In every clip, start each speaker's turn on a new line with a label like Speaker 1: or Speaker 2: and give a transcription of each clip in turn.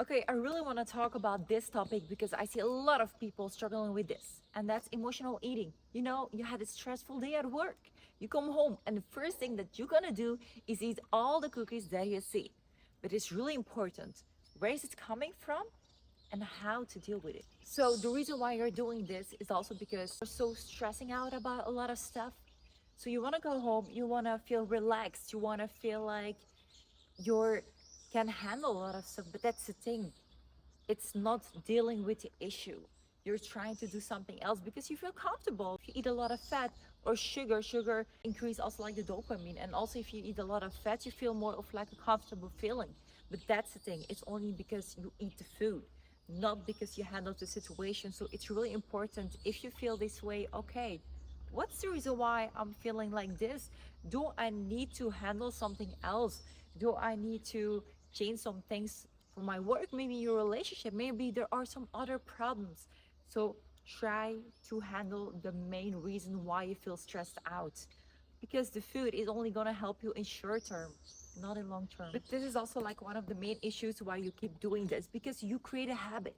Speaker 1: Okay, I really want to talk about this topic because I see a lot of people struggling with this, and that's emotional eating. You had a stressful day at work. You come home, and the first thing that you're gonna do is eat all the cookies that you see. But it's really important where is it coming from and how to deal with it. So, the reason why you're doing this is also because you're so stressing out about a lot of stuff. So, you want to go home, you want to feel relaxed, you want to feel like you can handle a lot of stuff, but that's the thing, it's not dealing with the issue. You're trying to do something else because you feel comfortable. If you eat a lot of fat or sugar increase also like the dopamine. And also if you eat a lot of fat, you feel more of like a comfortable feeling. But that's the thing, it's only because you eat the food, not because you handle the situation. So it's really important if you feel this way, okay, what's the reason why I'm feeling like this? Do I need to handle something else? Do I need to change some things for my work? Maybe your relationship, maybe there are some other problems. So try to handle the main reason why you feel stressed out, because the food is only going to help you in short term, not in long term. But this is also like one of the main issues why you keep doing this, because you create a habit.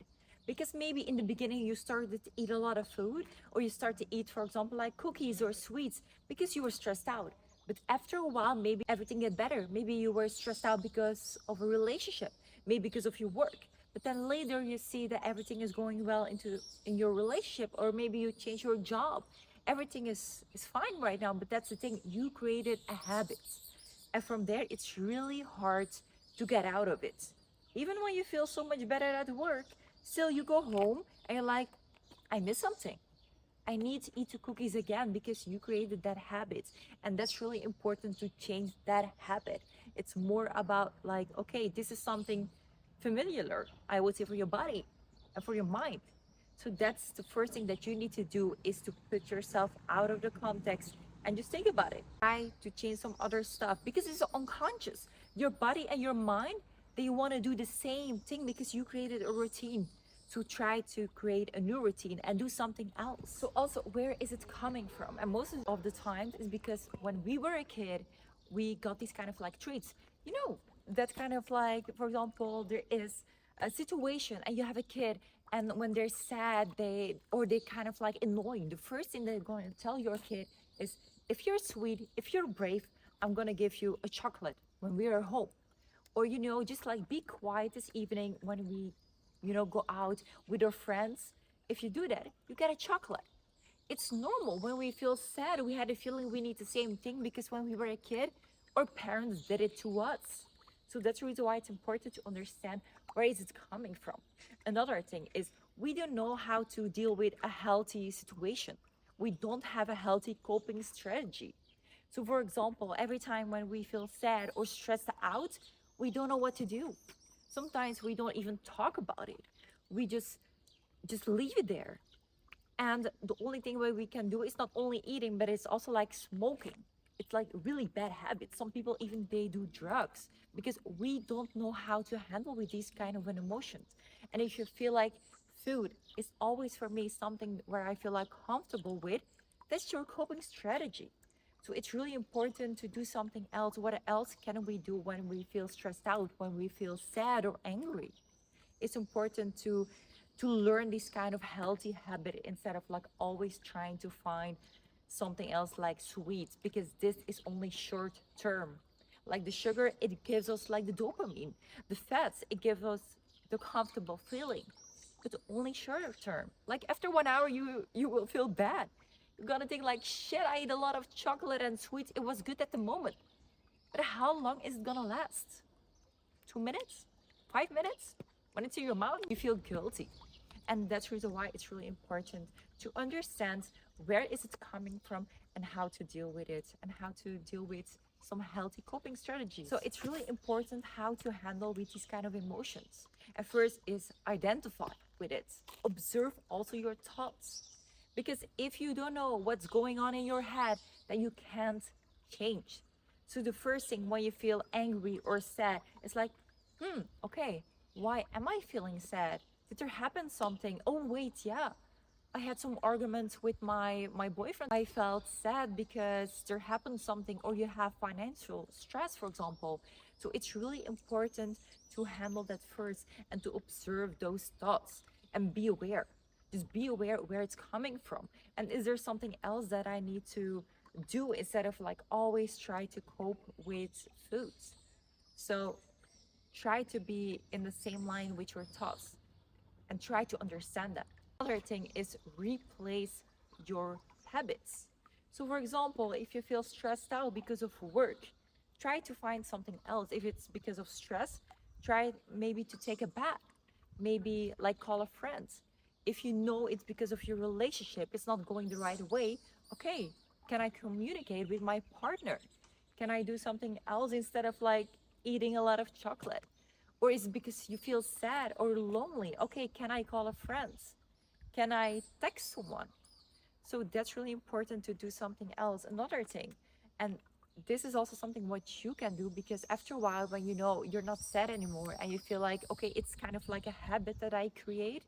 Speaker 1: Because maybe in the beginning you started to eat a lot of food, or you start to eat, for example, like cookies or sweets because you were stressed out. But after a while, maybe everything get better. Maybe you were stressed out because of a relationship, maybe because of your work. But then later you see that everything is going well in your relationship, or maybe you change your job. Everything is fine right now, but that's the thing. You created a habit. And from there, it's really hard to get out of it. Even when you feel so much better at work, still you go home and you're like, I miss something. I need to eat the cookies again because you created that habit. And that's really important to change that habit. It's more about like, okay, this is something familiar, I would say, for your body and for your mind. So that's the first thing that you need to do, is to put yourself out of the context and just think about it. Try to change some other stuff because it's unconscious. Your body and your mind, they want to do the same thing because you created a routine. So try to create a new routine and do something else. So also, where is it coming from? And most of the times is because when we were a kid, we got these kind of like treats. You know, that kind of like, for example, there is a situation and you have a kid, and when they're sad, they kind of like annoying, the first thing they're going to tell your kid is, if you're sweet, if you're brave, I'm going to give you a chocolate when we are home. Or just like be quiet this evening when we go out with our friends. If you do that, you get a chocolate. It's normal. When we feel sad, we had a feeling we need the same thing because when we were a kid, our parents did it to us. So that's the reason why it's important to understand where is it coming from. Another thing is, we don't know how to deal with a healthy situation. We don't have a healthy coping strategy. So for example, every time when we feel sad or stressed out, we don't know what to do. Sometimes we don't even talk about it. We just leave it there. And the only thing where we can do is not only eating, but it's also like smoking. It's like really bad habits. Some people even they do drugs because we don't know how to handle with these kind of an emotions. And if you feel like food is always for me something where I feel like comfortable with, that's your coping strategy. So it's really important to do something else. What else can we do when we feel stressed out, when we feel sad or angry? It's important to learn this kind of healthy habit instead of like always trying to find something else like sweets, because this is only short term. Like the sugar, it gives us like the dopamine. The fats, it gives us the comfortable feeling, but only short term. Like after 1 hour, you will feel bad. You're gonna think like, shit, I ate a lot of chocolate and sweets, it was good at the moment, but how long is it gonna last? 2 minutes, 5 minutes? When it's in your mouth, you feel guilty. And that's the reason why it's really important to understand where is it coming from and how to deal with it, and how to deal with some healthy coping strategies. So it's really important how to handle with these kind of emotions. And first is identify with it. Observe also your thoughts. Because if you don't know what's going on in your head, then you can't change. So the first thing when you feel angry or sad, it's like, okay, why am I feeling sad? Did there happen something? Oh, wait, yeah. I had some arguments with my boyfriend. I felt sad because there happened something, or you have financial stress, for example. So it's really important to handle that first and to observe those thoughts and be aware. Just be aware where it's coming from. And is there something else that I need to do instead of like always try to cope with foods? So try to be in the same line with your thoughts and try to understand that. Another thing is replace your habits. So, for example, if you feel stressed out because of work, try to find something else. If it's because of stress, try maybe to take a bath, maybe like call a friend. If you know it's because of your relationship, it's not going the right way, okay, can I communicate with my partner? Can I do something else instead of like eating a lot of chocolate? Or is it because you feel sad or lonely? Okay, can I call a friend? Can I text someone? So that's really important to do something else. Another thing, and this is also something what you can do, because after a while, when you know you're not sad anymore and you feel like, okay, it's kind of like a habit that I create,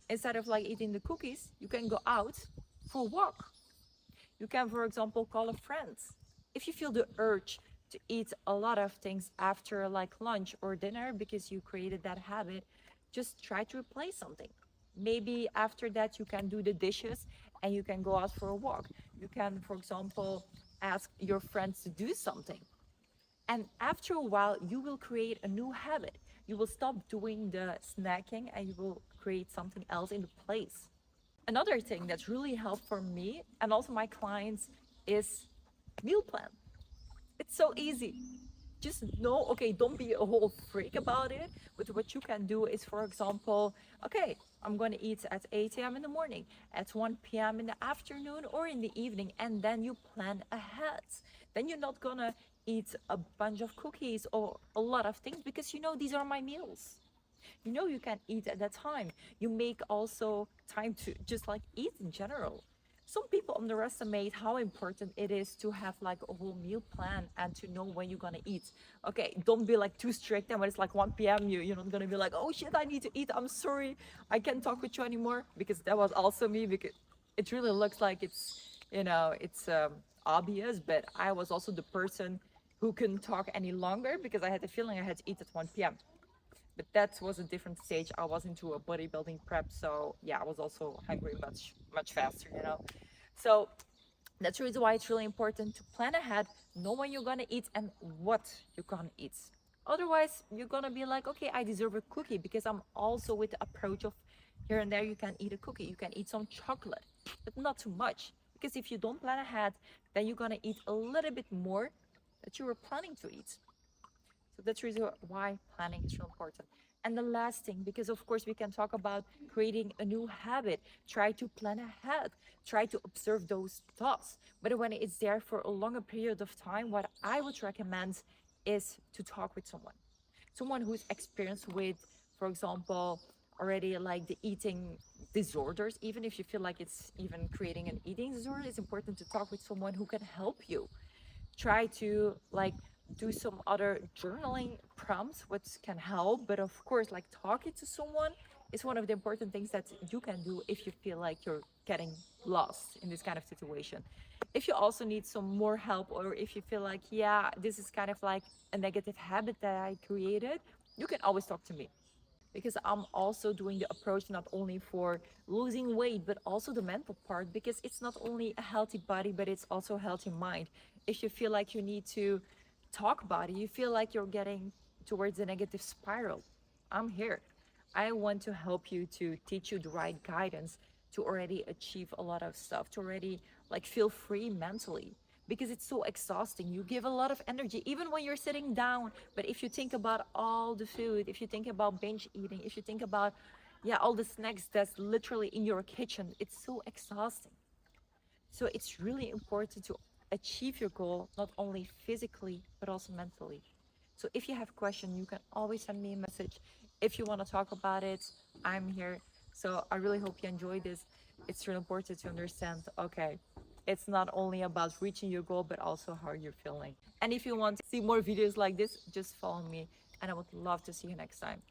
Speaker 1: instead of like eating the cookies, you can go out for a walk. You can, for example, call a friend. If you feel the urge to eat a lot of things after like lunch or dinner because you created that habit, just try to replace something. Maybe after that, you can do the dishes and you can go out for a walk. You can, for example, ask your friends to do something. And after a while, you will create a new habit. You will stop doing the snacking and you will create something else in the place. Another thing that's really helped for me and also my clients is meal plan. It's so easy. Just know, okay, don't be a whole freak about it. But what you can do is, for example, okay, I'm going to eat at 8 a.m. in the morning, at 1 p.m. in the afternoon, or in the evening, and then you plan ahead. Then you're not going to eat a bunch of cookies or a lot of things, because you know these are my meals. You know you can eat at that time. You make also time to just like eat in general. Some people underestimate how important it is to have like a whole meal plan and to know when you're gonna eat. Okay, don't be like too strict, and when it's like 1 p.m. you're not gonna be like, oh shit, I need to eat, I'm sorry, I can't talk with you anymore, because that was also me. Because it really looks like it's obvious, but I was also the person who couldn't talk any longer because I had the feeling I had to eat at 1 p.m. But that was a different stage. I was into a bodybuilding prep, so yeah, I was also hungry much faster. So that's the reason why it's really important to plan ahead, know when you're gonna eat and what you're gonna eat. Otherwise, you're gonna be like, okay, I deserve a cookie, because I'm also with the approach of here and there you can eat a cookie, you can eat some chocolate, but not too much. Because if you don't plan ahead, then you're gonna eat a little bit more that you were planning to eat. So that's the reason why planning is so important. And the last thing, because of course we can talk about creating a new habit, try to plan ahead, try to observe those thoughts. But when it's there for a longer period of time, what I would recommend is to talk with someone who's experienced with, for example, already like the eating disorders. Even if you feel like it's even creating an eating disorder, it's important to talk with someone who can help you. Try to like do some other journaling prompts which can help, but of course like talking to someone is one of the important things that you can do if you feel like you're getting lost in this kind of situation. If you also need some more help, or if you feel like, yeah, this is kind of like a negative habit that I created, you can always talk to me, because I'm also doing the approach not only for losing weight, but also the mental part, because it's not only a healthy body, but it's also a healthy mind. If you feel like you need to talk about it, you feel like you're getting towards a negative spiral, I'm here. I want to help you, to teach you the right guidance to already achieve a lot of stuff, to already like feel free mentally, because it's so exhausting. You give a lot of energy even when you're sitting down, but if you think about all the food, if you think about binge eating, if you think about, yeah, all the snacks that's literally in your kitchen, it's so exhausting. So it's really important to achieve your goal, not only physically, but also mentally. So if you have questions, you can always send me a message. If you want to talk about it, I'm here. So I really hope you enjoyed this. It's really important to understand, okay, it's not only about reaching your goal, but also how you're feeling. And if you want to see more videos like this, just follow me, and I would love to see you next time.